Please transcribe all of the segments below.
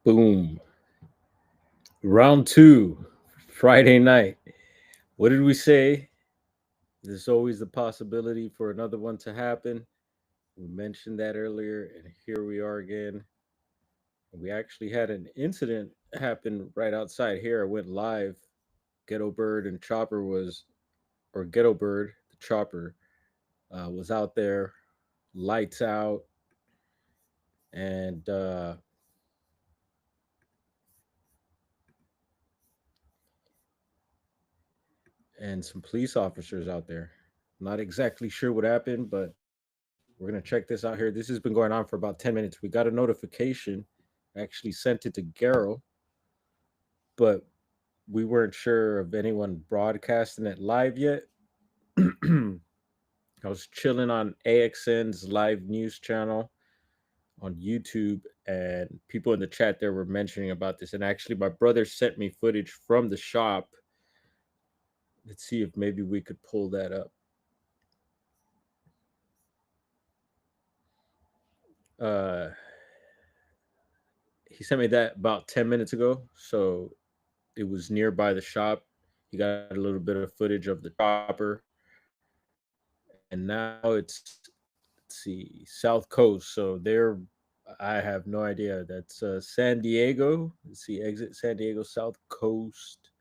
Boom. Round two, Friday night. What did we say? There's always the possibility for another one to happen. We mentioned that earlier, and here we are again. We actually had an incident happen right outside here. I went live. Ghetto Bird and Chopper was, or Ghetto Bird, the Chopper, was out there, lights out, and and some police officers out there. Not exactly sure what happened, but we're gonna check this out here. This has been going on for about 10 minutes. We got a notification. I actually sent it to Garrow, but we weren't sure of anyone broadcasting it live yet. I was chilling on AXN's live news channel on YouTube, and people in the chat there were mentioning about this. And actually, my brother sent me footage from the shop. Let's see if maybe we could pull that up. Uh, he sent me that about 10 minutes ago. So it was nearby the shop. He got a little bit of footage of the chopper. And now it's, let's see, South Coast. So they're, I have no idea. That's San Diego. Let's see, exit San Diego, South Coast.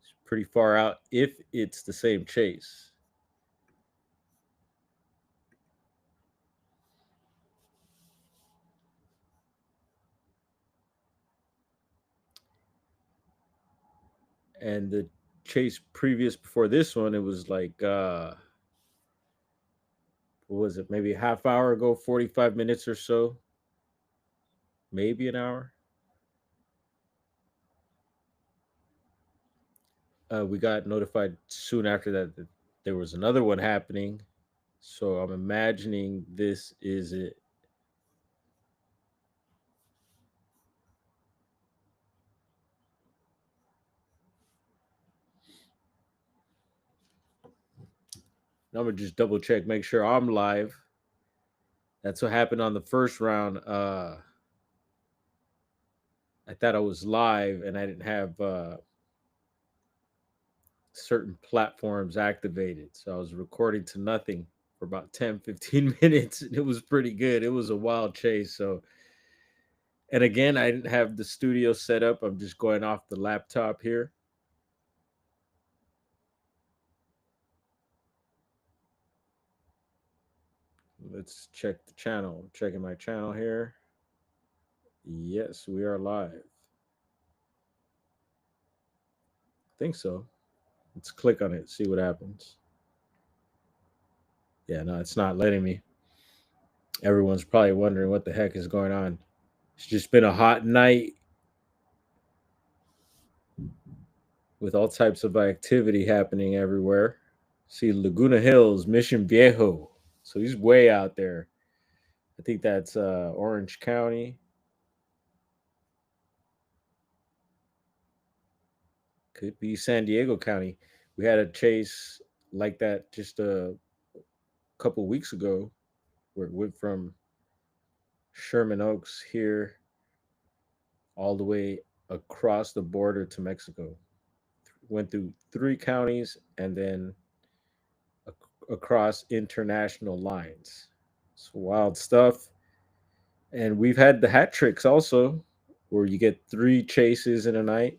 It's pretty far out if it's the same chase. And the chase previous before this one, it was like, what was it, maybe a half hour ago, 45 minutes or so, maybe an hour. We got notified soon after that there was another one happening. So I'm imagining this is it. I'm gonna just double check, make sure I'm live. That's what happened on the first round. I thought I was live and I didn't have certain platforms activated. So I was recording to nothing for about 10, 15 minutes. And it was pretty good. It was a wild chase. So, and again, I didn't have the studio set up. I'm just going off the laptop here. Let's check the channel. I'm checking my channel here. Yes, we are live. I think so. Let's click on it, see what happens. Yeah, no, it's not letting me. Everyone's probably wondering what the heck is going on. It's just been a hot night with all types of activity happening everywhere. See Laguna Hills, Mission Viejo. So he's way out there. I think that's Orange County. Could be San Diego County. We had a chase like that just a couple weeks ago where it went from Sherman Oaks here all the way across the border to Mexico. Went through three counties and then across international lines. It's wild stuff. And we've had the hat tricks also, where you get three chases in a night.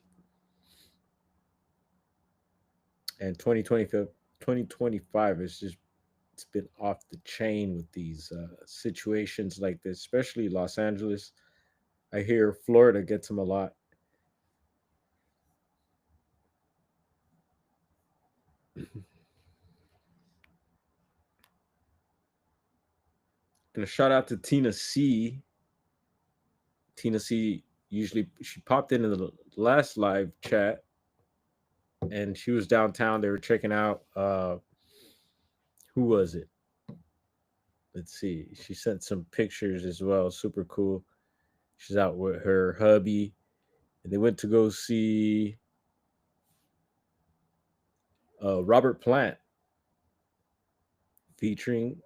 And 2025 is just, it's been off the chain with these situations like this, especially Los Angeles. I hear Florida gets them a lot. And a shout out to Tina C. Tina C. Usually she popped into the last live chat and she was downtown. They were checking out who was it? Let's see. She sent some pictures as well. Super cool. She's out with her hubby, and they went to go see Robert Plant featuring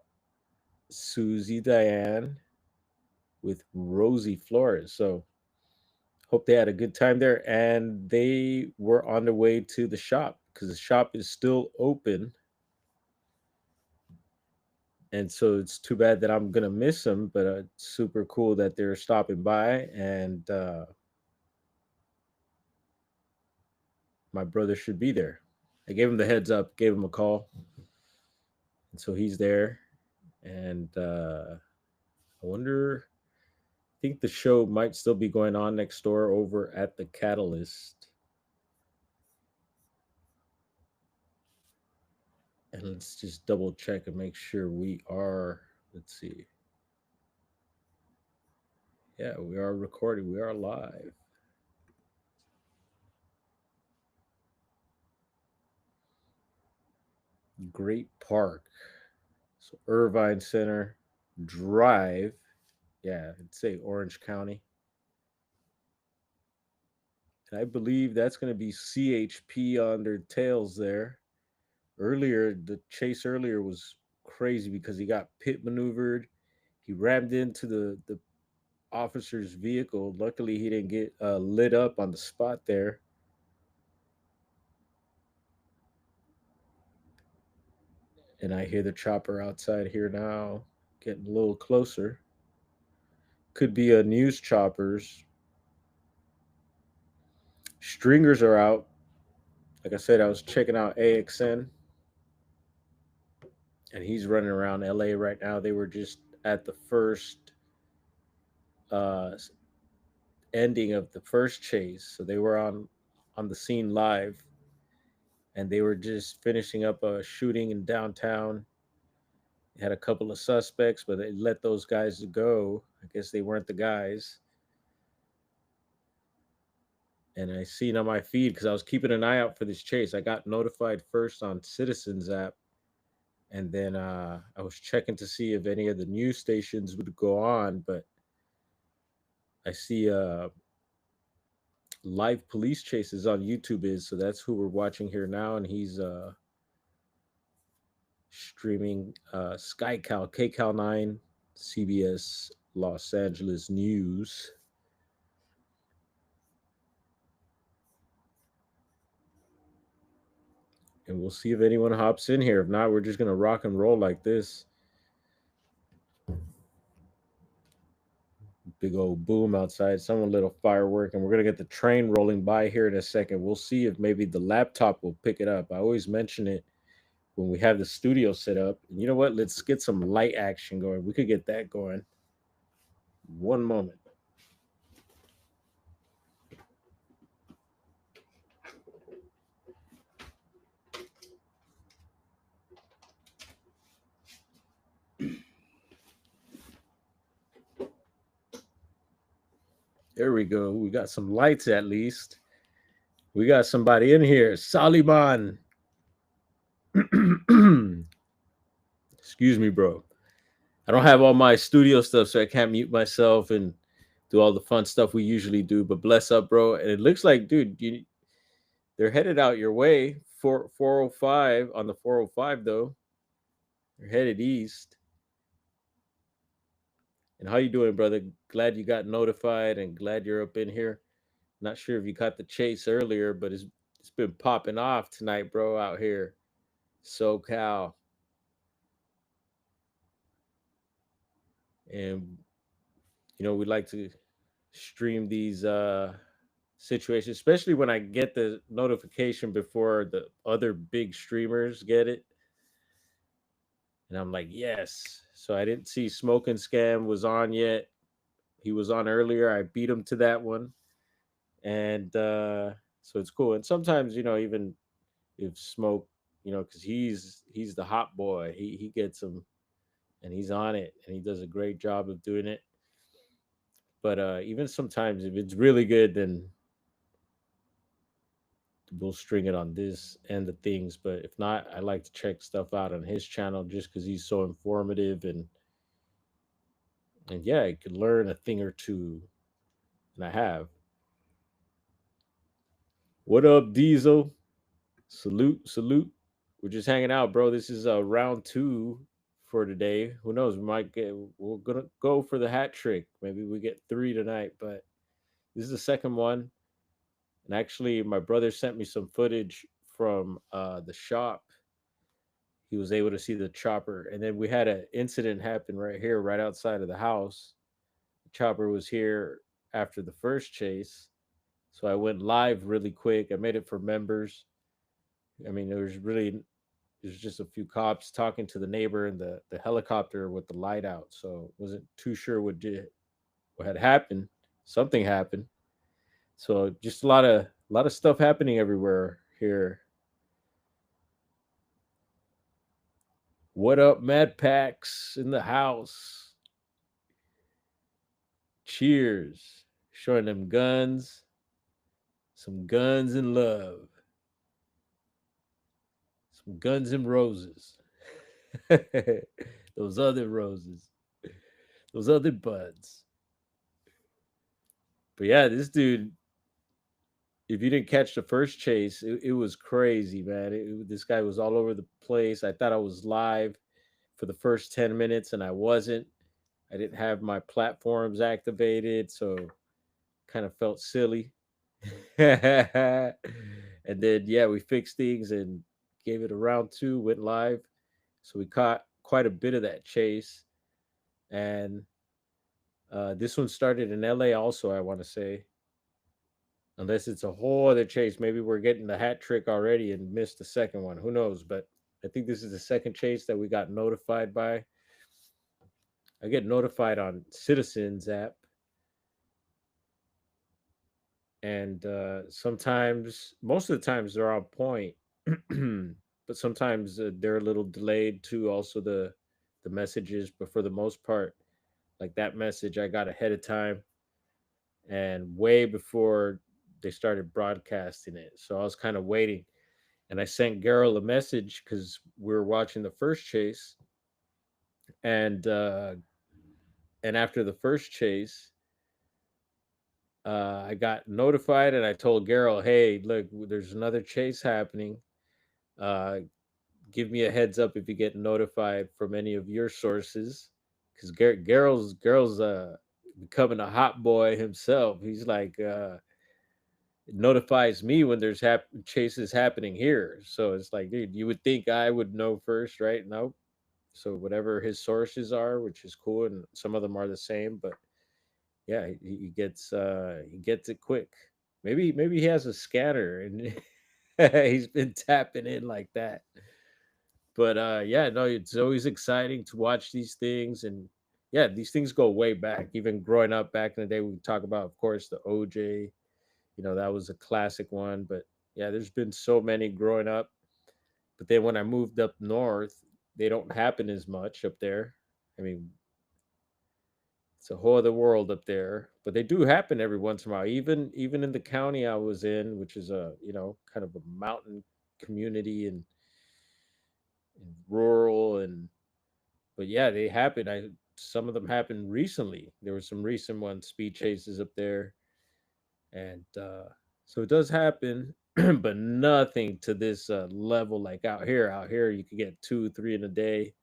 Susie Diane with Rosie Flores. So hope they had a good time there, and they were on their way to the shop because the shop is still open. And so it's too bad that I'm gonna miss them, but it's super cool that they're stopping by, and my brother should be there. I gave him the heads up, gave him a call, and so he's there. And I wonder. I think the show might still be going on next door over at the Catalyst. And let's just double check and make sure we are. Let's see. Yeah, we are recording. We are live. Great Park. So Irvine Center Drive. Yeah, I'd say Orange County. And I believe that's going to be CHP on their tails there. Earlier, the chase earlier was crazy because he got pit maneuvered. He rammed into the officer's vehicle. Luckily, he didn't get lit up on the spot there. And I hear the chopper outside here now, getting a little closer. Could be a news choppers. Stringers are out. Like I said, I was checking out AXN, and he's running around LA right now. They were just at the first uh, ending of the first chase, so they were on the scene live, and they were just finishing up a shooting in downtown. They had a couple of suspects, but they let those guys go. I guess they weren't the guys. And I seen on my feed because I was keeping an eye out for this chase. I got notified first on Citizens app, and then I was checking to see if any of the news stations would go on. But I see live police chases on YouTube is, so that's who we're watching here now, and he's streaming SkyCal KCal 9 CBS Los Angeles News. And we'll see if anyone hops in here. If not, we're just gonna rock and roll like this. Big old boom outside. Someone lit a firework, and we're gonna get the train rolling by here in a second. We'll see if maybe the laptop will pick it up. I always mention it when we have the studio set up. And you know what? Let's get some light action going. We could get that going. One moment. There we go. We got some lights at least. We got somebody in here. Saliban. Excuse me, bro. I don't have all my studio stuff, so I can't mute myself and do all the fun stuff we usually do. But bless up, bro. And it looks like, dude, they're headed out your way. 405 on the 405, though. They're headed east. And how you doing, brother? Glad you got notified and glad you're up in here. Not sure if you caught the chase earlier, but it's been popping off tonight, bro, out here. SoCal. And we like to stream these situations, especially when I get the notification before the other big streamers get it. And I'm like, yes. So I didn't see Smoke and Scam was on yet. He was on earlier. I beat him to that one. And so it's cool. And sometimes, even if Smoke, because he's the hot boy, he gets him and he's on it and he does a great job of doing it. But even sometimes if it's really good, then we'll string it on this and the things. But if not, I like to check stuff out on his channel just because he's so informative and yeah, I could learn a thing or two, and I have. What up, Diesel? Salute, salute. We're just hanging out, bro. This is round two for today. Who knows? We might get. We're gonna go for the hat trick. Maybe we get three tonight. But this is the second one, and actually, my brother sent me some footage from the shop. He was able to see the chopper, and then we had an incident happen right here, right outside of the house. The chopper was here after the first chase, so I went live really quick. I made it for members. I mean, there's just a few cops talking to the neighbor and the helicopter with the light out. So wasn't too sure what had happened. Something happened. So just a lot of stuff happening everywhere here. What up, Mad Packs in the house? Cheers. Showing them guns, some guns and love, some guns and roses. Those other roses, those other buds. But yeah, this dude, if you didn't catch the first chase, it was crazy, man. This guy was all over the place. I thought I was live for the first 10 minutes and I wasn't. I didn't have my platforms activated, so kind of felt silly. And then, yeah, we fixed things and gave it a round two, went live. So we caught quite a bit of that chase. And this one started in LA also, I want to say. Unless it's a whole other chase. Maybe we're getting the hat trick already and missed the second one. Who knows? But I think this is the second chase that we got notified by. I get notified on Citizens app, and sometimes, most of the times, they're on point, but sometimes they're a little delayed too. Also, the messages, but for the most part, like that message, I got ahead of time and way before they started broadcasting it. So I was kind of waiting, and I sent Gerald a message because we were watching the first chase, and after the first chase, I got notified, and I told Gerald, "Hey, look, there's another chase happening. Uh, give me a heads up if you get notified from any of your sources, because Gerald's becoming a hot boy himself. He's like." Notifies me when there's chases happening here. So it's like, dude, you would think I would know first, right? Nope. So whatever his sources are, which is cool, and some of them are the same, but yeah, he gets it quick. Maybe he has a scanner and he's been tapping in like that. But yeah, no, it's always exciting to watch these things, and yeah, these things go way back. Even growing up back in the day, we talk about, of course, the OJ. That was a classic one. But yeah, there's been so many growing up. But then when I moved up north, they don't happen as much up there. I mean, it's a whole other world up there, but they do happen every once in a while. Even in the county I was in, which is a kind of a mountain community and rural, and but yeah, they happen. I Some of them happened recently. There were some recent ones, speed chases up there, and so it does happen, but nothing to this level like out here. Out here, you could get two, three in a day,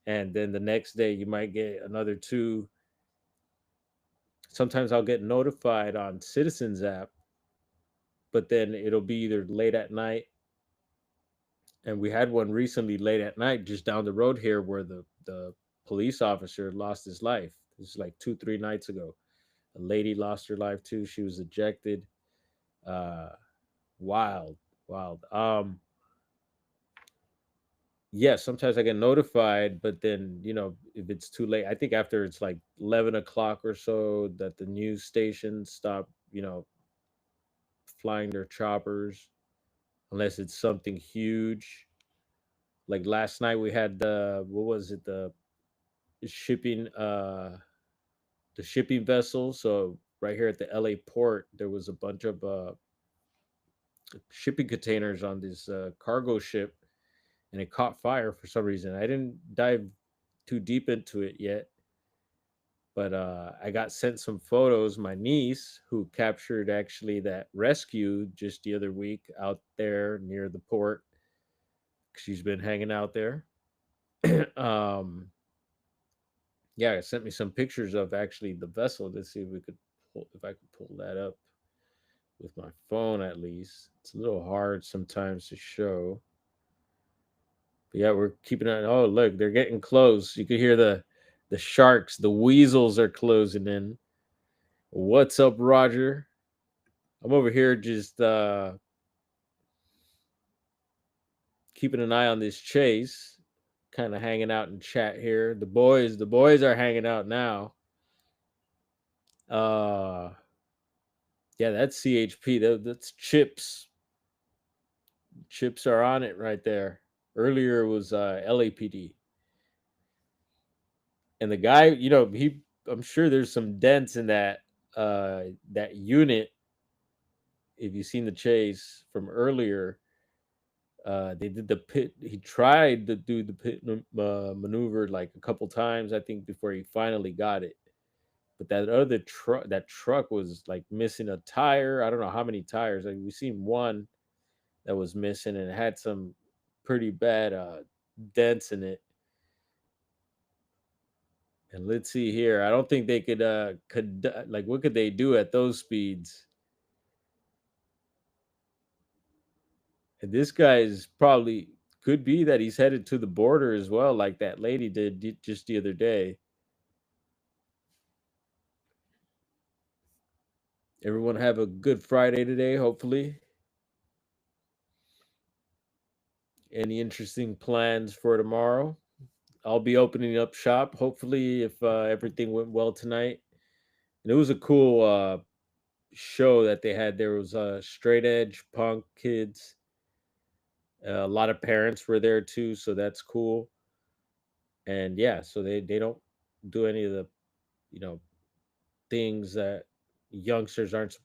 and then the next day you might get another two. Sometimes I'll get notified on Citizens app, but then it'll be either late at night. And we had one recently late at night just down the road here where the police officer lost his life. This is like 2, 3 nights ago. A lady lost her life too. She was ejected. Uh, wild, wild. Yeah, sometimes I get notified, but then if it's too late, I think after it's like 11 o'clock or so, that the news stations stop, flying their choppers unless it's something huge. Like last night we had the what was it, shipping the shipping vessel. So right here at the LA port there was a bunch of shipping containers on this cargo ship, and it caught fire for some reason. I didn't dive too deep into it yet, but I got sent some photos. My niece, who captured actually that rescue just the other week out there near the port, she's been hanging out there. um, yeah, it sent me some pictures of actually the vessel. Let's see if we could if I could pull that up with my phone at least. It's a little hard sometimes to show. But yeah, we're keeping an oh look, they're getting close. You can hear the sharks, the weasels are closing in. What's up, Roger? I'm over here just keeping an eye on this chase, kind of hanging out in chat here. The boys are hanging out now. Uh yeah, that's CHP. That's chips. Chips are on it right there. Earlier it was LAPD. And the guy, he I'm sure there's some dents in that unit. If you've seen the chase from earlier, they did the pit. He tried to do the pit maneuver like a couple times, I think, before he finally got it. But that truck was like missing a tire. I don't know how many tires. Like we seen one that was missing, and it had some pretty bad dents in it. And let's see here. I don't think they could like what could they do at those speeds? And this guy is probably could be that he's headed to the border as well, like that lady did just the other day. Everyone have a good Friday today, hopefully. Any interesting plans for tomorrow? I'll be opening up shop, hopefully, if everything went well tonight. And it was a cool show that they had. There was straight edge punk kids. A lot of parents were there too, so that's cool. And yeah, so they don't do any of the you know things that youngsters aren't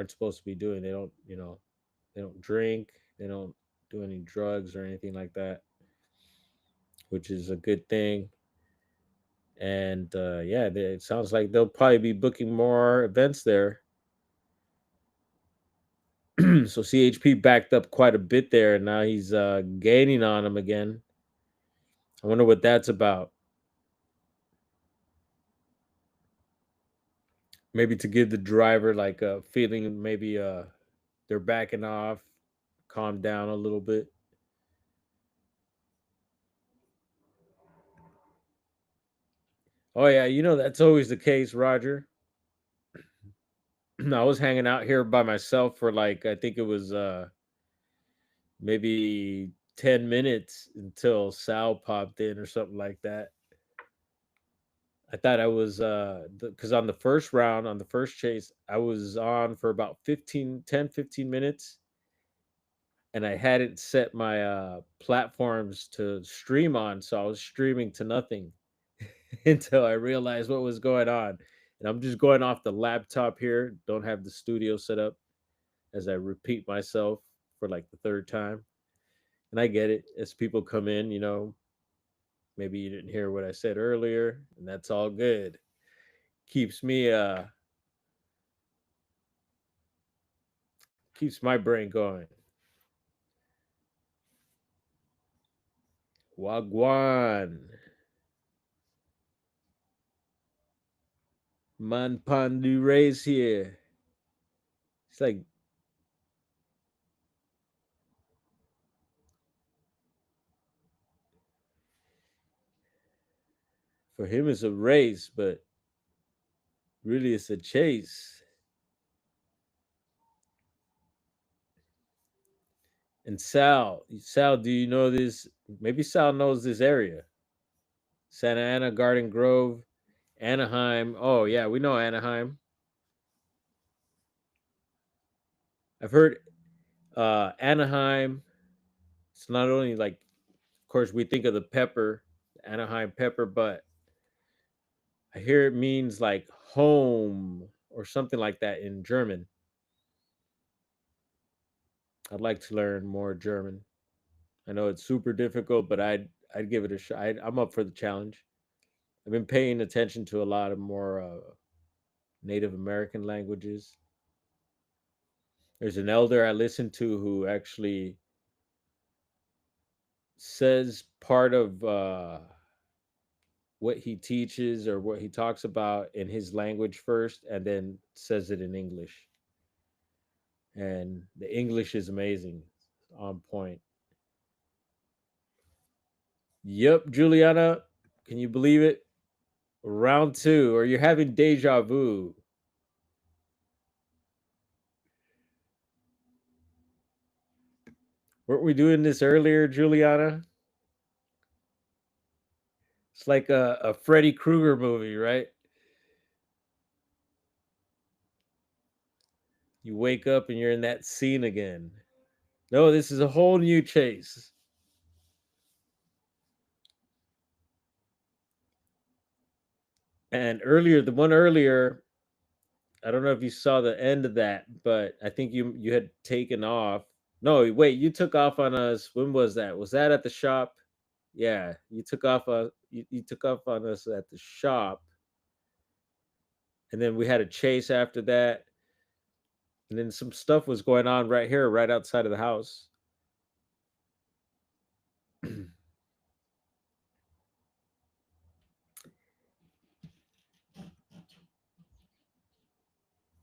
supposed to be doing. They don't drink, they don't do any drugs or anything like that, which is a good thing. And yeah, it sounds like they'll probably be booking more events there. So CHP backed up quite a bit there, and now he's gaining on him again. I wonder what that's about. Maybe to give the driver like a feeling, maybe they're backing off, calm down a little bit. Oh yeah, that's always the case, Roger. I was hanging out here by myself for like I think it was maybe 10 minutes until Sal popped in or something like that. I thought I was cuz on the first round, on the first chase, I was on for about 15 minutes, and I hadn't set my platforms to stream on, so I was streaming to nothing until I realized what was going on. And I'm just going off the laptop here, don't have the studio set up as I repeat myself for like the third time. And I get it as people come in, maybe you didn't hear what I said earlier, and that's all good. Keeps my brain going. Wagwan. Man Pandu Rays here. It's like for him it's a race, but really it's a chase. And Sal, do you know this? Maybe Sal knows this area. Santa Ana, Garden Grove, Anaheim. Oh yeah, we know Anaheim. I've heard Anaheim. It's not only like, of course, we think of the pepper, Anaheim pepper, but I hear it means like home or something like that in German. I'd like to learn more German. I know it's super difficult, but I'd give it a shot. I'm up for the challenge. I've been paying attention to a lot of more Native American languages. There's an elder I listen to who actually says part of what he teaches or what he talks about in his language first and then says it in English. And the English is amazing, on point. Yep, Juliana, can you believe it? Round two, or you're having deja vu. Weren't we doing this earlier, Juliana? It's like a Freddy Krueger movie, right? You wake up and you're in that scene again. No, this is a whole new chase. And earlier, the one earlier, I don't know if you saw the end of that, but I think you had taken off. No, wait, you took off on us. When was that? Was that at the shop? Yeah, you took off. You took off on us at the shop, and then we had a chase after that, and then some stuff was going on right here, right outside of the house.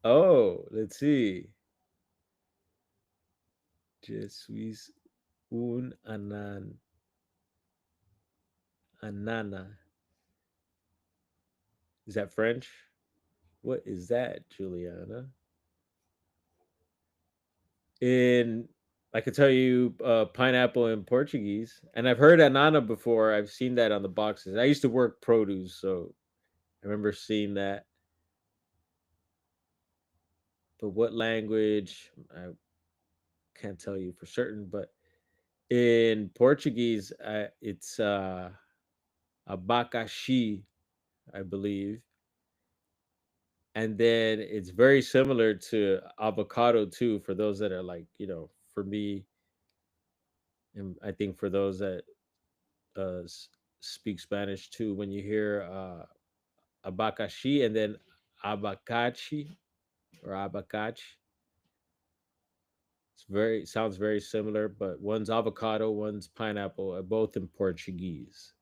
Oh, let's see. Je suis un anana. Is that French? What is that, Juliana? In I could tell you pineapple in Portuguese, and I've heard anana before. I've seen that on the boxes. I used to work produce, so I remember seeing that. But what language? I can't tell you for certain. But in Portuguese, it's abacaxi, I believe, and then it's very similar to avocado too. For those that are like, for me, and I think for those that speak Spanish too, when you hear abacaxi and then abacachi or abacach, sounds very similar, but one's avocado, one's pineapple, both in Portuguese.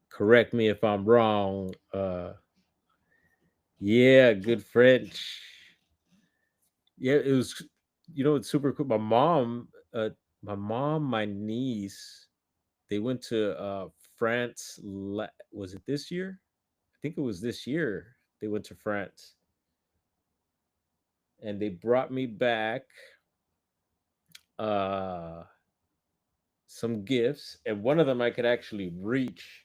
Correct me if I'm wrong. Yeah, good French. Yeah, it was. It's super cool. My niece, they went to France. Was it this year? I think it was this year. They went to France, and they brought me back uh some gifts, and one of them I could actually reach.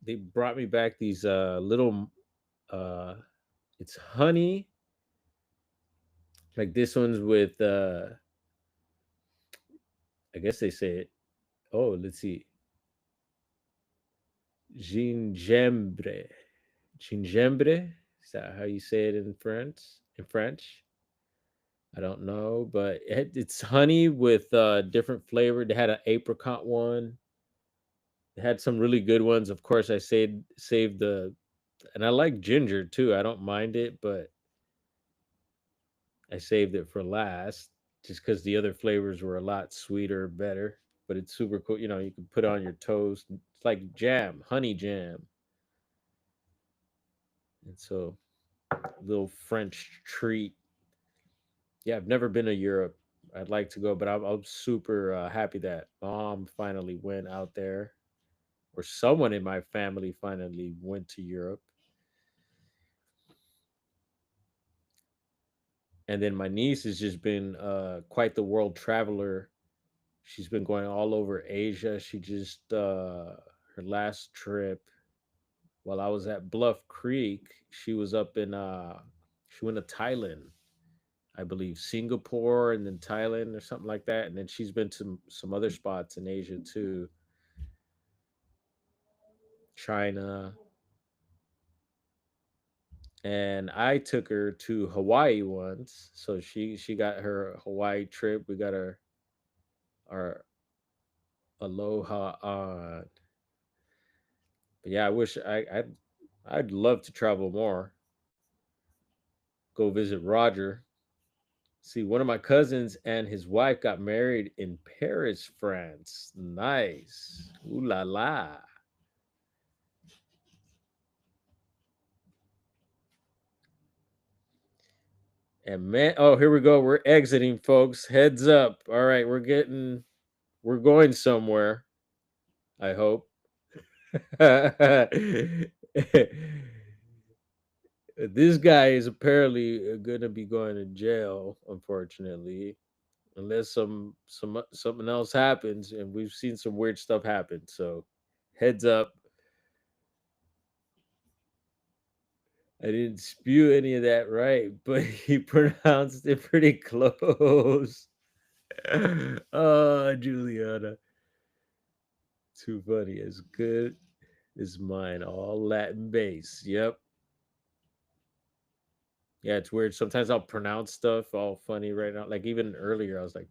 They brought me back these little uh it's honey, like this one's with I guess they say it. Oh, let's see. Gingembre. Gingembre? Is that how you say it in French? I don't know, but it's honey with different flavor. They had an apricot one. They had some really good ones. Of course, I saved the, and I like ginger too. I don't mind it, but I saved it for last just because the other flavors were a lot sweeter, better. But it's super cool. You can put it on your toast. It's like jam, honey jam. And so, little French treat. Yeah, I've never been to Europe. I'd like to go, but I'm super happy that mom finally went out there, or someone in my family finally went to Europe. And then my niece has just been quite the world traveler. She's been going all over Asia. She just her last trip while I was at Bluff Creek, she was up in she went to Thailand, I believe, Singapore and then Thailand or something like that. And then she's been to some other spots in Asia too, China. And I took her to Hawaii once, so she got her Hawaii trip. We got our aloha on. But yeah, I wish I'd love to travel more. Go visit Roger. See, one of my cousins and his wife got married in Paris, France. Nice. Ooh la la. And man, oh, here we go. We're exiting, folks. Heads up. All right, we're going somewhere, I hope. This guy is apparently going to be going to jail, unfortunately, unless something else happens. And we've seen some weird stuff happen. So, heads up. I didn't spew any of that right, but he pronounced it pretty close. Oh, Juliana, too funny. As good as mine, all Latin base. Yep. Yeah, it's weird. Sometimes I'll pronounce stuff all funny right now. Like even earlier, I was like,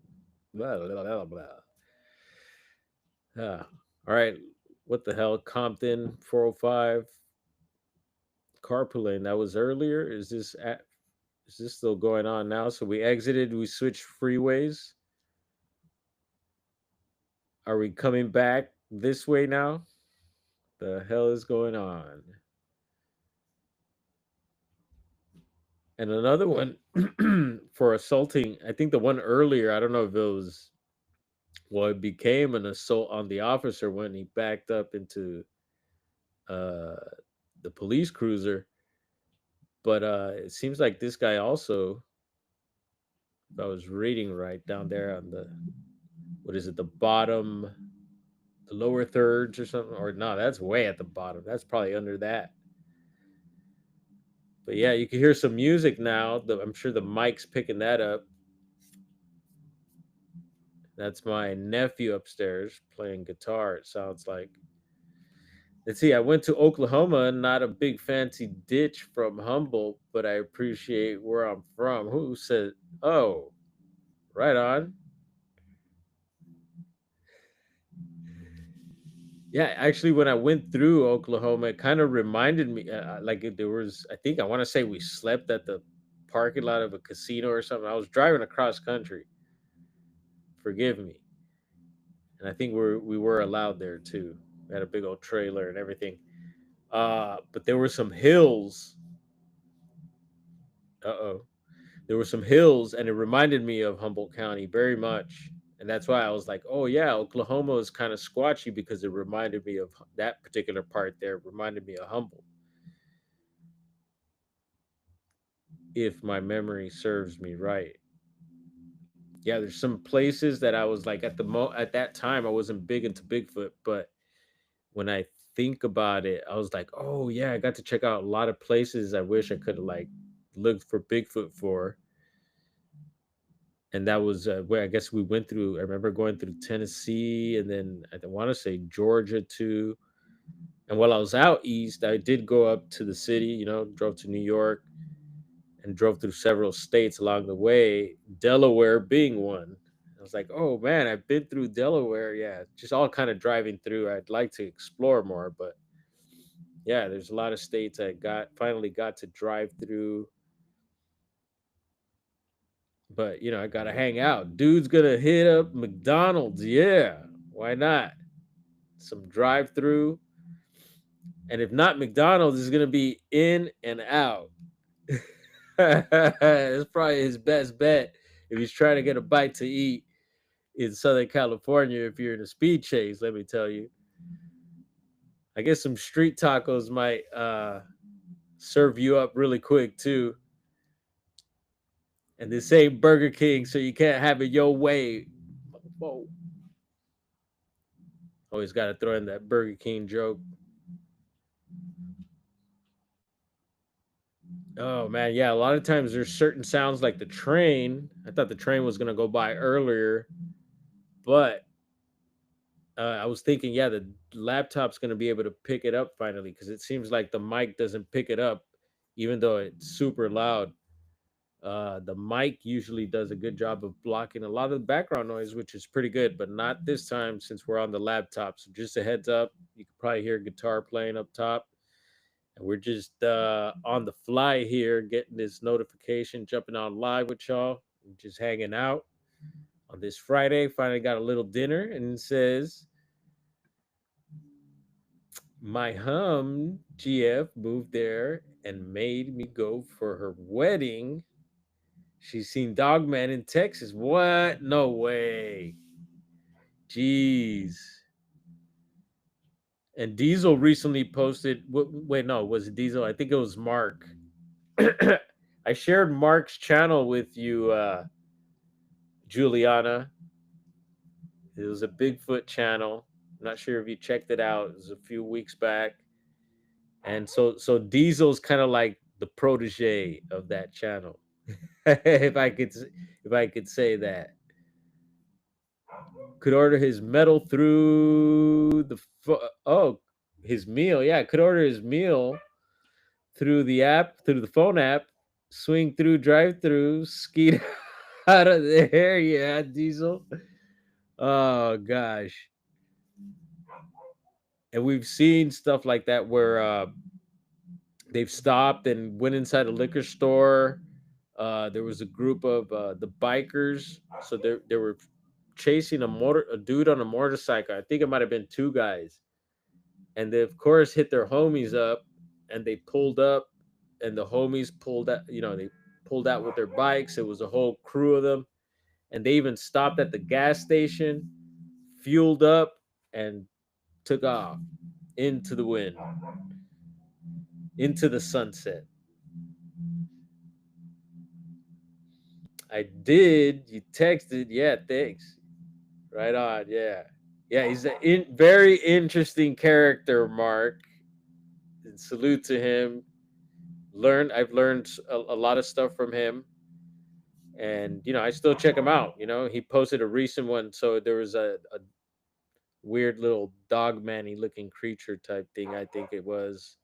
blah, blah, blah, blah. Ah. All right. What the hell? Compton 405 carpooling. That was earlier. Is this still going on now? So we exited, we switched freeways. Are we coming back this way now? The hell is going on? And another one for assaulting. I think the one earlier, I don't know if it was, well, it became an assault on the officer when he backed up into uh, the police cruiser. But it seems like this guy also, if I was reading right down there on the, what is it, the bottom, the lower thirds or something, or no, that's way at the bottom. That's probably under that. But yeah, you can hear some music now. I'm sure the mic's picking that up. That's my nephew upstairs playing guitar, it sounds like. Let's see, I went to Oklahoma, not a big fancy ditch from Humboldt, but I appreciate where I'm from. Who said, oh, right on. Yeah, actually, when I went through Oklahoma, it kind of reminded me, like there was, I think I want to say we slept at the parking lot of a casino or something. I was driving across country. Forgive me. And I think we were allowed there too. We had a big old trailer and everything. But there were some hills. Uh-oh. There were some hills, and it reminded me of Humboldt County very much. And that's why I was like, oh yeah, Oklahoma is kind of squatchy because it reminded me of that particular part there, reminded me of Humboldt, if my memory serves me right. Yeah, there's some places that I was like at that time I wasn't big into Bigfoot, but when I think about it, I was like, oh yeah, I got to check out a lot of places I wish I could have like looked for Bigfoot for. And that was where I guess we went through. I remember going through Tennessee and then I want to say Georgia too. And while I was out east, I did go up to the city, drove to New York and drove through several states along the way, Delaware being one. I was like, oh man, I've been through Delaware. Yeah, just all kind of driving through. I'd like to explore more, but yeah, there's a lot of states I finally got to drive through. But I gotta hang out. Dude's gonna hit up McDonald's. Yeah, why not? Some drive through. And if not McDonald's, it's gonna be In and Out. It's probably his best bet if he's trying to get a bite to eat in Southern California. If you're in a speed chase, let me tell you. I guess some street tacos might serve you up really quick too. And this ain't Burger King, so you can't have it your way. Whoa. Always got to throw in that Burger King joke. Oh man, yeah. A lot of times there's certain sounds like the train. I thought the train was gonna go by earlier, but I was thinking, yeah, the laptop's gonna be able to pick it up finally because it seems like the mic doesn't pick it up, even though it's super loud. The mic usually does a good job of blocking a lot of the background noise, which is pretty good, but not this time since we're on the laptop. So just a heads up, you can probably hear guitar playing up top. And we're just on the fly here, getting this notification, jumping on live with y'all. just hanging out on this Friday. Finally got a little dinner, and it says my GF moved there and made me go for her wedding. She's seen Dogman in Texas. What? No way. Jeez. And Diesel recently posted. Wait, no, was it Diesel? I think it was Mark. I shared Mark's channel with you, Juliana. It was a Bigfoot channel. I'm not sure if you checked it out. It was a few weeks back. And so Diesel's kind of like the protege of that channel. If I could say that. Could order his metal through his meal. Yeah, could order his meal through the app, through the phone app, swing through drive through, skeet out of there. Yeah, Diesel. Oh gosh. And we've seen stuff like that where they've stopped and went inside a liquor store. There was a group of the bikers, so they were chasing a dude on a motorcycle. I think it might have been two guys, and they of course hit their homies up, and they pulled up, and the homies pulled out. They pulled out with their bikes. It was a whole crew of them, and they even stopped at the gas station, fueled up, and took off into the wind, into the sunset. I did. You texted. Yeah, thanks. Right on. Yeah. Yeah, he's a very interesting character, Mark. And salute to him. I've learned a lot of stuff from him. And, I still check him out. He posted a recent one. So there was a weird little dog manny looking creature type thing, I think it was.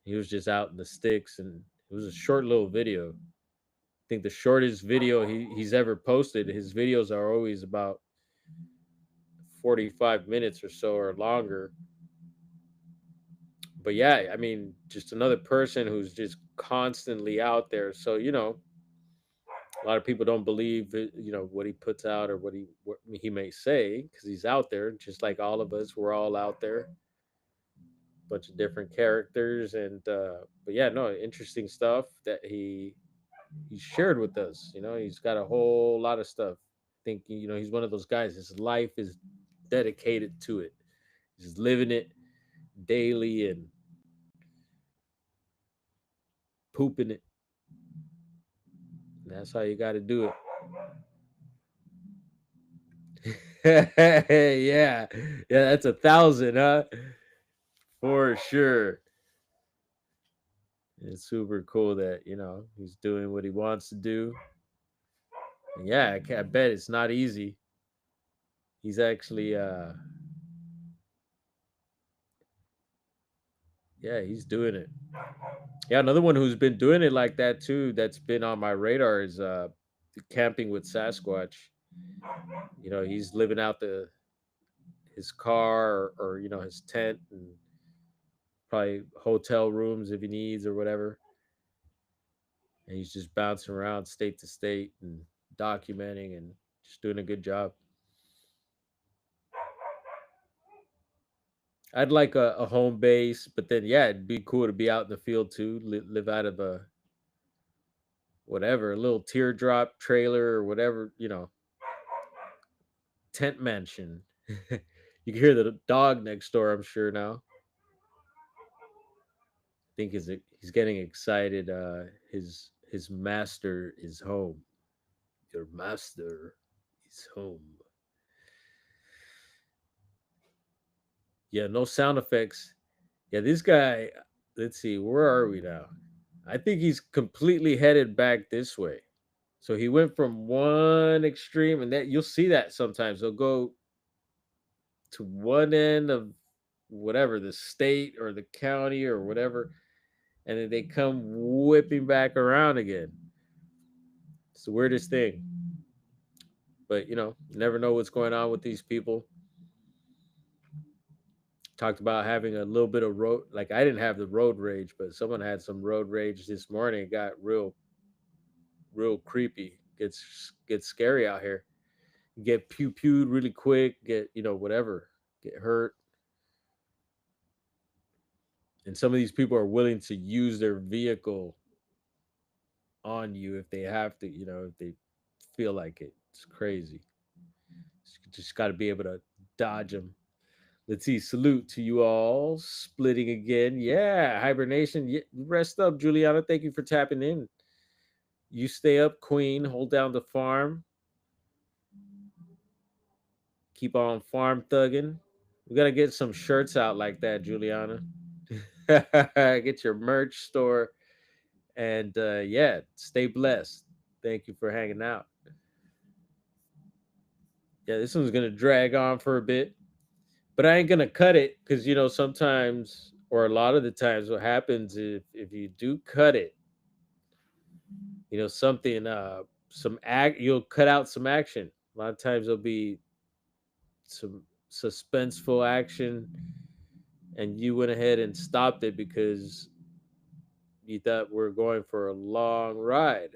He was just out in the sticks, and it was a short little video. I think the shortest video he's ever posted. His videos are always about 45 minutes or so or longer. But yeah, I mean, just another person who's just constantly out there. So, a lot of people don't believe what he puts out or what he may say because he's out there, just like all of us. We're all out there, bunch of different characters, and but yeah, no, interesting stuff that he shared with us. He's got a whole lot of stuff. I think he's one of those guys. His life is dedicated to it. He's living it daily and pooping it. That's how you got to do it. Yeah, yeah, that's 1,000, huh? For sure. It's super cool that he's doing what he wants to do. And yeah, I bet it's not easy. He's actually, yeah, he's doing it. Yeah, another one who's been doing it like that too. That's been on my radar is camping with Sasquatch. He's living out his car or his tent and probably hotel rooms if he needs or whatever. And he's just bouncing around state to state and documenting and just doing a good job. I'd like a home base, but then yeah, it'd be cool to be out in the field too. Live out of a whatever, a little teardrop trailer or whatever, tent mansion. You can hear the dog next door, I'm sure now. I think he's getting excited. His master is home. Your master is home. Yeah, no sound effects. Yeah, this guy. Let's see, where are we now? I think he's completely headed back this way. So he went from one extreme, and that you'll see that sometimes they'll go to one end of whatever the state or the county or whatever, and then they come whipping back around again. It's the weirdest thing. But you never know what's going on with these people. Talked about having a little bit of road, like I didn't have the road rage, but someone had some road rage this morning. It got real creepy. gets scary out here. Get pew pewed really quick. Get whatever. Get hurt. And some of these people are willing to use their vehicle on you if they have to. If they feel like it. It's crazy. Just got to be able to dodge them. Let's see. Salute to you all. Splitting again. Yeah. Hibernation. Yeah, rest up, Juliana. Thank you for tapping in. You stay up, Queen. Hold down the farm. Keep on farm thugging. We gotta get some shirts out like that, Juliana. Get your merch store. And yeah, stay blessed. Thank you for hanging out. Yeah, this one's gonna drag on for a bit. But I ain't gonna cut it because sometimes or a lot of the times what happens if you do cut it, something some act you'll cut out some action. A lot of times there'll be some suspenseful action and you went ahead and stopped it because you thought we're going for a long ride.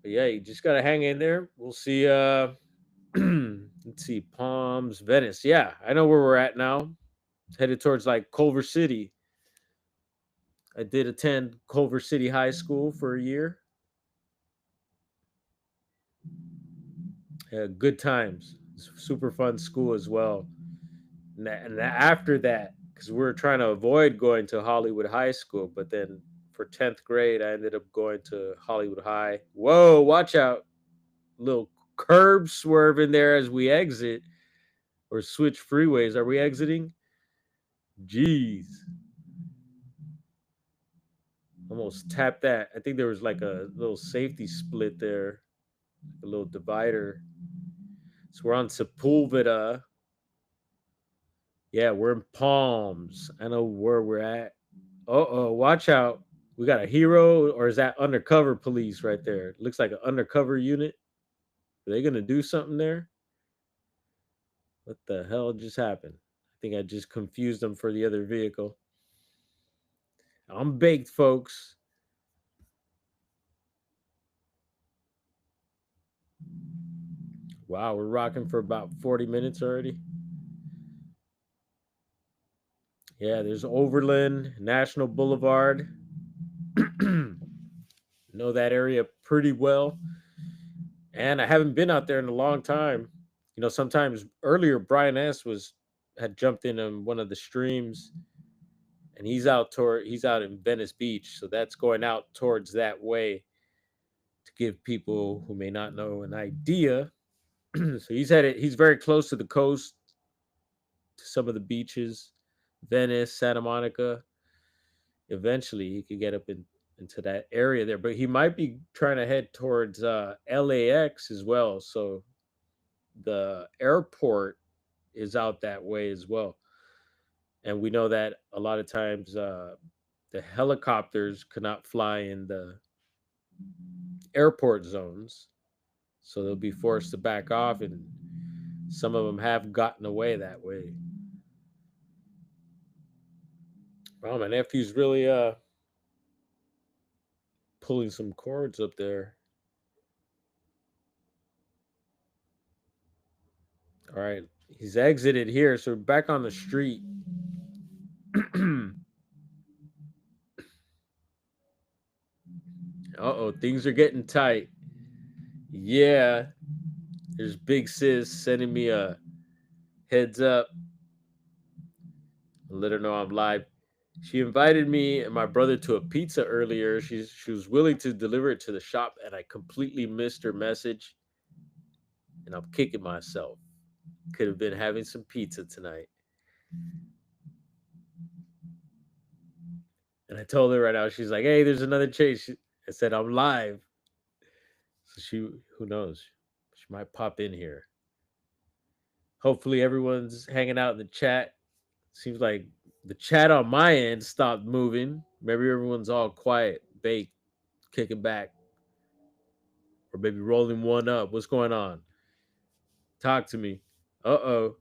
But yeah, you just gotta hang in there. We'll see let's see, Palms, Venice. Yeah, I know where we're at now. Headed towards like Culver City. I did attend Culver City High School for a year. Good times. Super fun school as well. And after that, because we were trying to avoid going to Hollywood High School, but then for 10th grade, I ended up going to Hollywood High. Whoa, watch out. Little curb swerve in there as we exit or switch freeways. Are we exiting? Jeez. Almost tapped that. I think there was like a little safety split there, a little divider. So we're on Sepulveda. Yeah, we're in Palms. I know where we're at. Watch out. We got a hero, or is that undercover police right there? Looks like an undercover unit. Are they going to do something there? What the hell just happened? I think I just confused them for the other vehicle. I'm baked, folks. Wow, we're rocking for about 40 minutes already. Yeah, there's Overland, National Boulevard. Know that area pretty well. And I haven't been out there in a long time. Sometimes earlier Brian S had jumped in on one of the streams and he's out in Venice Beach, so that's going out towards that way to give people who may not know an idea. So he's very close to the coast, to some of the beaches, Venice, Santa Monica. Eventually he could get up into that area there, but he might be trying to head towards LAX as well. So the airport is out that way as well. And we know that a lot of times the helicopters could not fly in the airport zones. So they'll be forced to back off, and some of them have gotten away that way. Wow, my nephew's really pulling some cords up there. All right, he's exited here, so we're back on the street. Things are getting tight. Yeah, there's Big Sis sending me a heads up. Let her know I'm live. She invited me and my brother to a pizza earlier. She was willing to deliver it to the shop, and I completely missed her message. And I'm kicking myself. Could have been having some pizza tonight. And I told her right now, she's like, "Hey, there's another chase." I said, "I'm live." So who knows? She might pop in here. Hopefully, everyone's hanging out in the chat. Seems like the chat on my end stopped moving. Maybe everyone's all quiet, baked, kicking back, or maybe rolling one up. What's going on? Talk to me. Uh-oh.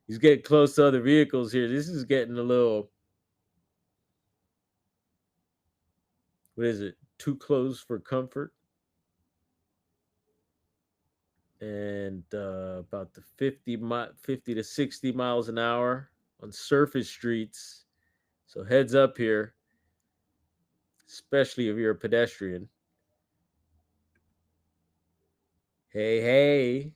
He's getting close to other vehicles here. This is getting a little what is it? Too close for comfort. And about the 50 to 60 miles an hour on surface streets. So heads up here, especially if you're a pedestrian. Hey, hey,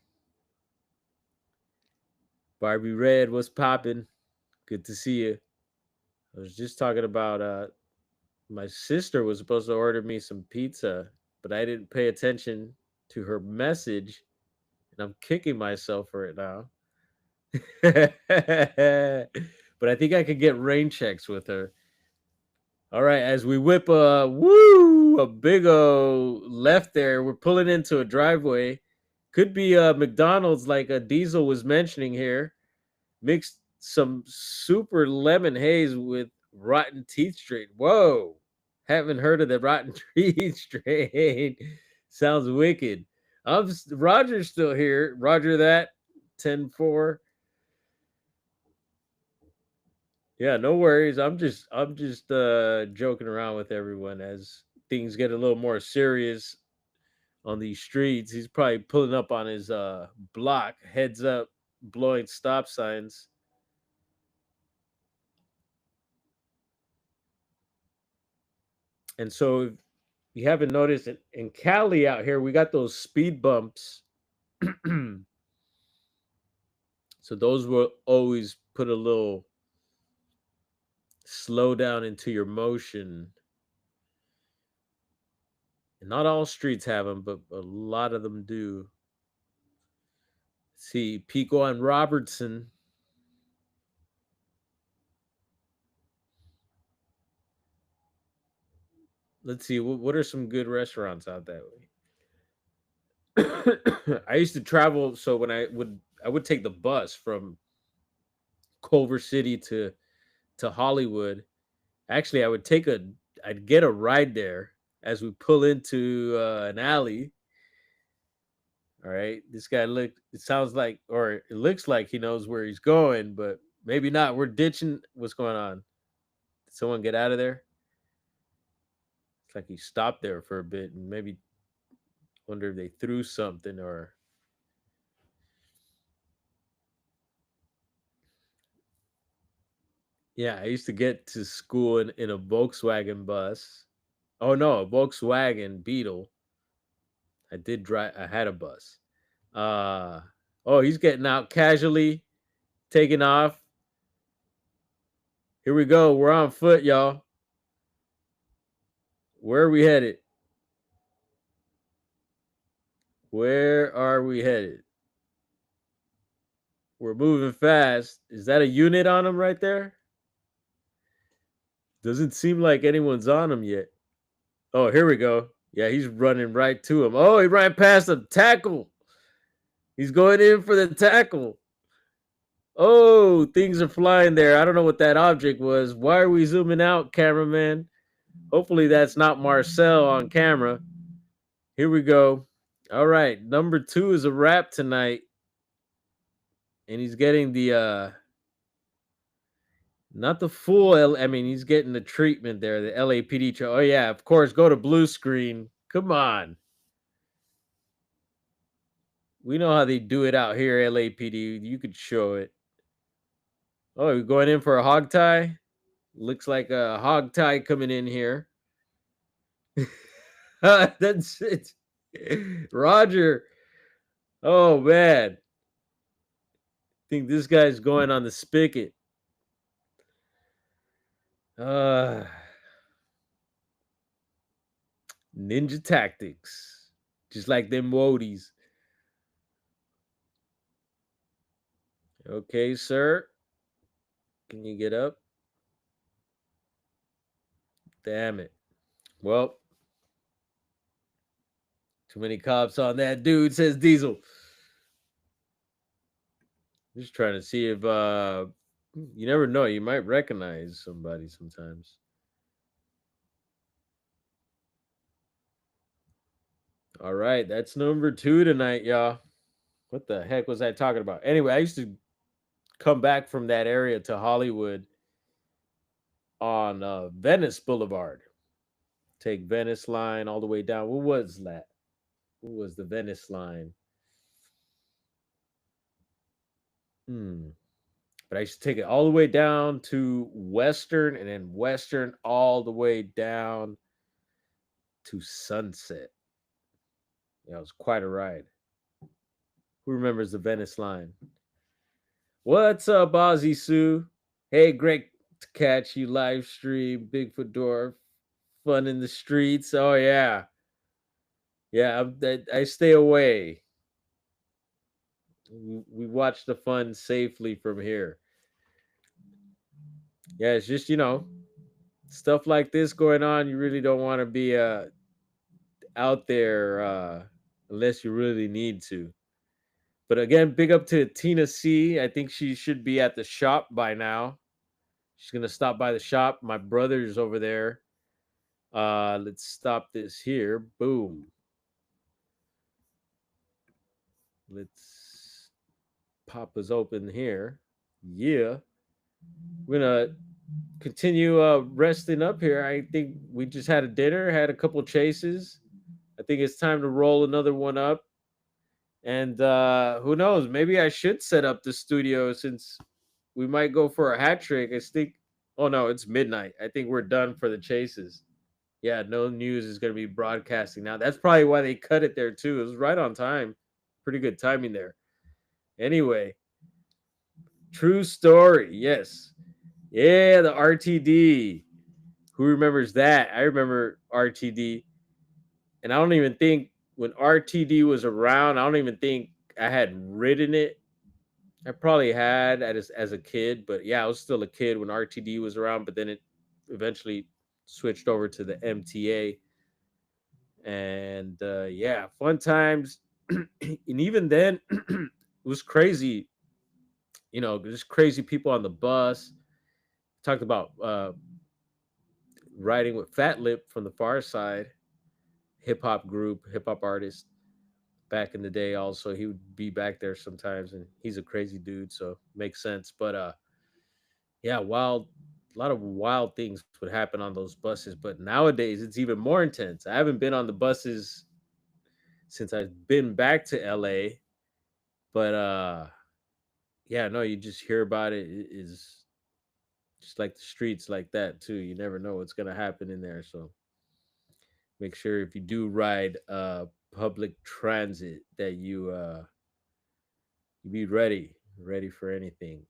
Barbie Red, what's poppin'? Good to see you. I was just talking about my sister was supposed to order me some pizza, but I didn't pay attention to her message, and I'm kicking myself for it now. But I think I could get rain checks with her. All right, as we whip a big o left there, we're pulling into a driveway. Could be a McDonald's, like a Diesel was mentioning here. Mixed some super lemon haze with rotten teeth strain. Whoa, haven't heard of the rotten teeth strain. Sounds wicked. Roger's still here. Roger that 10-4. Yeah, no worries. I'm just joking around with everyone as things get a little more serious on these streets. He's probably pulling up on his block, heads up, blowing stop signs. And so if you haven't noticed in Cali out here, we got those speed bumps. So those will always put a little slow down into your motion. And not all streets have them, but a lot of them do. See, Pico and Robertson. Let's see, what are some good restaurants out that way? I used to travel, so when I would take the bus from Culver City to Hollywood. Actually, I'd get a ride there as we pull into an alley. All right, this guy it sounds like, or it looks like he knows where he's going, but maybe not. We're ditching. What's going on? Did someone get out of there? It's like he stopped there for a bit and maybe wonder if they threw something or. Yeah, I used to get to school in a Volkswagen bus. Oh no, a Volkswagen Beetle. I did drive. I had a bus. Uh oh, he's getting out casually, taking off. Here we go. We're on foot, y'all. Where are we headed? Where are we headed? We're moving fast. Is that a unit on him right there? Doesn't seem like anyone's on him yet. Oh, here we go. Yeah, he's running right to him. Oh, he ran past the tackle. He's going in for the tackle. Oh, things are flying there. I don't know what that object was. Why are we zooming out, cameraman? Hopefully that's not Marcel on camera. Here we go. All right, number 2 is a wrap tonight, and he's getting the not the full. I mean, he's getting the treatment there. The LAPD. Oh yeah, of course. Go to blue screen. Come on, we know how they do it out here. LAPD. You could show it. Oh, you're going in for a hog tie. Looks like a hog tie coming in here. That's it. Roger. Oh man, think this guy's going on the spigot. Uh Ninja tactics. Just like them woadies. Okay, sir. Can you get up? Damn it. Well, too many cops on that dude, says Diesel. Just trying to see if you never know, you might recognize somebody sometimes. All right, that's number 2 tonight, y'all. What the heck was I talking about? Anyway, I used to come back from that area to Hollywood on Venice Boulevard. Take Venice line all the way down. What was that? What was the Venice line? Hmm. But I used to take it all the way down to Western and then Western all the way down to Sunset. Yeah, it was quite a ride. Who remembers the Venice line? What's up, Ozzy Sue? Hey, great to catch you live stream. Bigfoot Dwarf. Fun in the streets. Oh, yeah. Yeah, I stay away. We watch the fun safely from here. Yeah, it's just, stuff like this going on. You really don't want to be out there unless you really need to. But again, big up to Tina C. I think she should be at the shop by now. She's gonna stop by the shop. My brother's over there. Let's stop this here. Boom. Let's pop us open here. Yeah. We're gonna continue resting up here. I think we just had a dinner, had a couple chases. I think it's time to roll another one up. And who knows? Maybe I should set up the studio since we might go for a hat trick. I think. Oh no, it's midnight. I think we're done for the chases. Yeah, no news is going to be broadcasting now. That's probably why they cut it there too. It was right on time. Pretty good timing there. Anyway, true story. Yes. Yeah, the RTD. Who remembers that? I remember RTD. And I don't even think when RTD was around, I don't even think I had ridden it. I probably had as a kid, but yeah, I was still a kid when RTD was around, but then it eventually switched over to the MTA. And yeah, fun times. And even then, it was crazy. Just crazy people on the bus. Talked about riding with Fat Lip from the Far Side, hip hop group, hip hop artist back in the day. Also, he would be back there sometimes, and he's a crazy dude, so makes sense. But yeah, a lot of wild things would happen on those buses. But nowadays, it's even more intense. I haven't been on the buses since I've been back to LA, but yeah, no, you just hear about it. It is just like the streets like that too. You never know what's gonna happen in there. So make sure if you do ride public transit that you be ready for anything.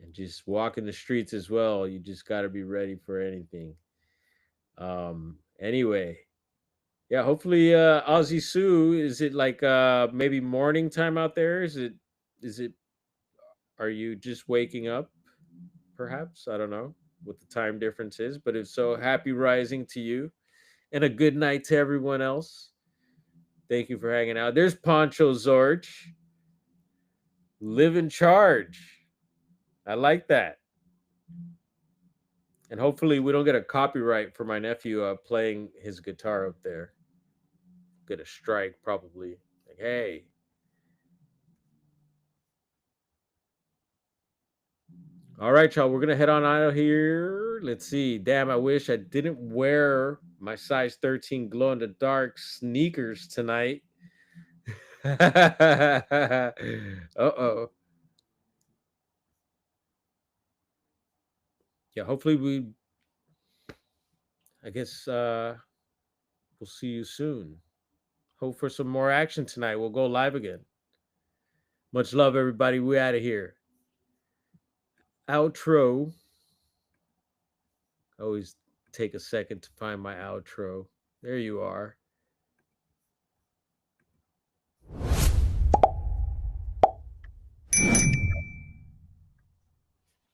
And just walking the streets as well. You just gotta be ready for anything. Anyway. Yeah, hopefully Aussie Sue, is it like maybe morning time out there? Is it are you just waking up perhaps? I don't know what the time difference is, but if so, happy rising to you and a good night to everyone else. Thank you for hanging out. There's Poncho Zorch. Live in charge. I like that. And hopefully we don't get a copyright for my nephew playing his guitar up there. Get a strike probably. Like, hey. All right, y'all. We're gonna head on out of here. Let's see. Damn, I wish I didn't wear my size 13 glow in the dark sneakers tonight. Uh-oh. Yeah, hopefully I guess we'll see you soon. Hope for some more action tonight. We'll go live again. Much love, everybody. We out of here. Outro. I always take a second to find my outro. There you are.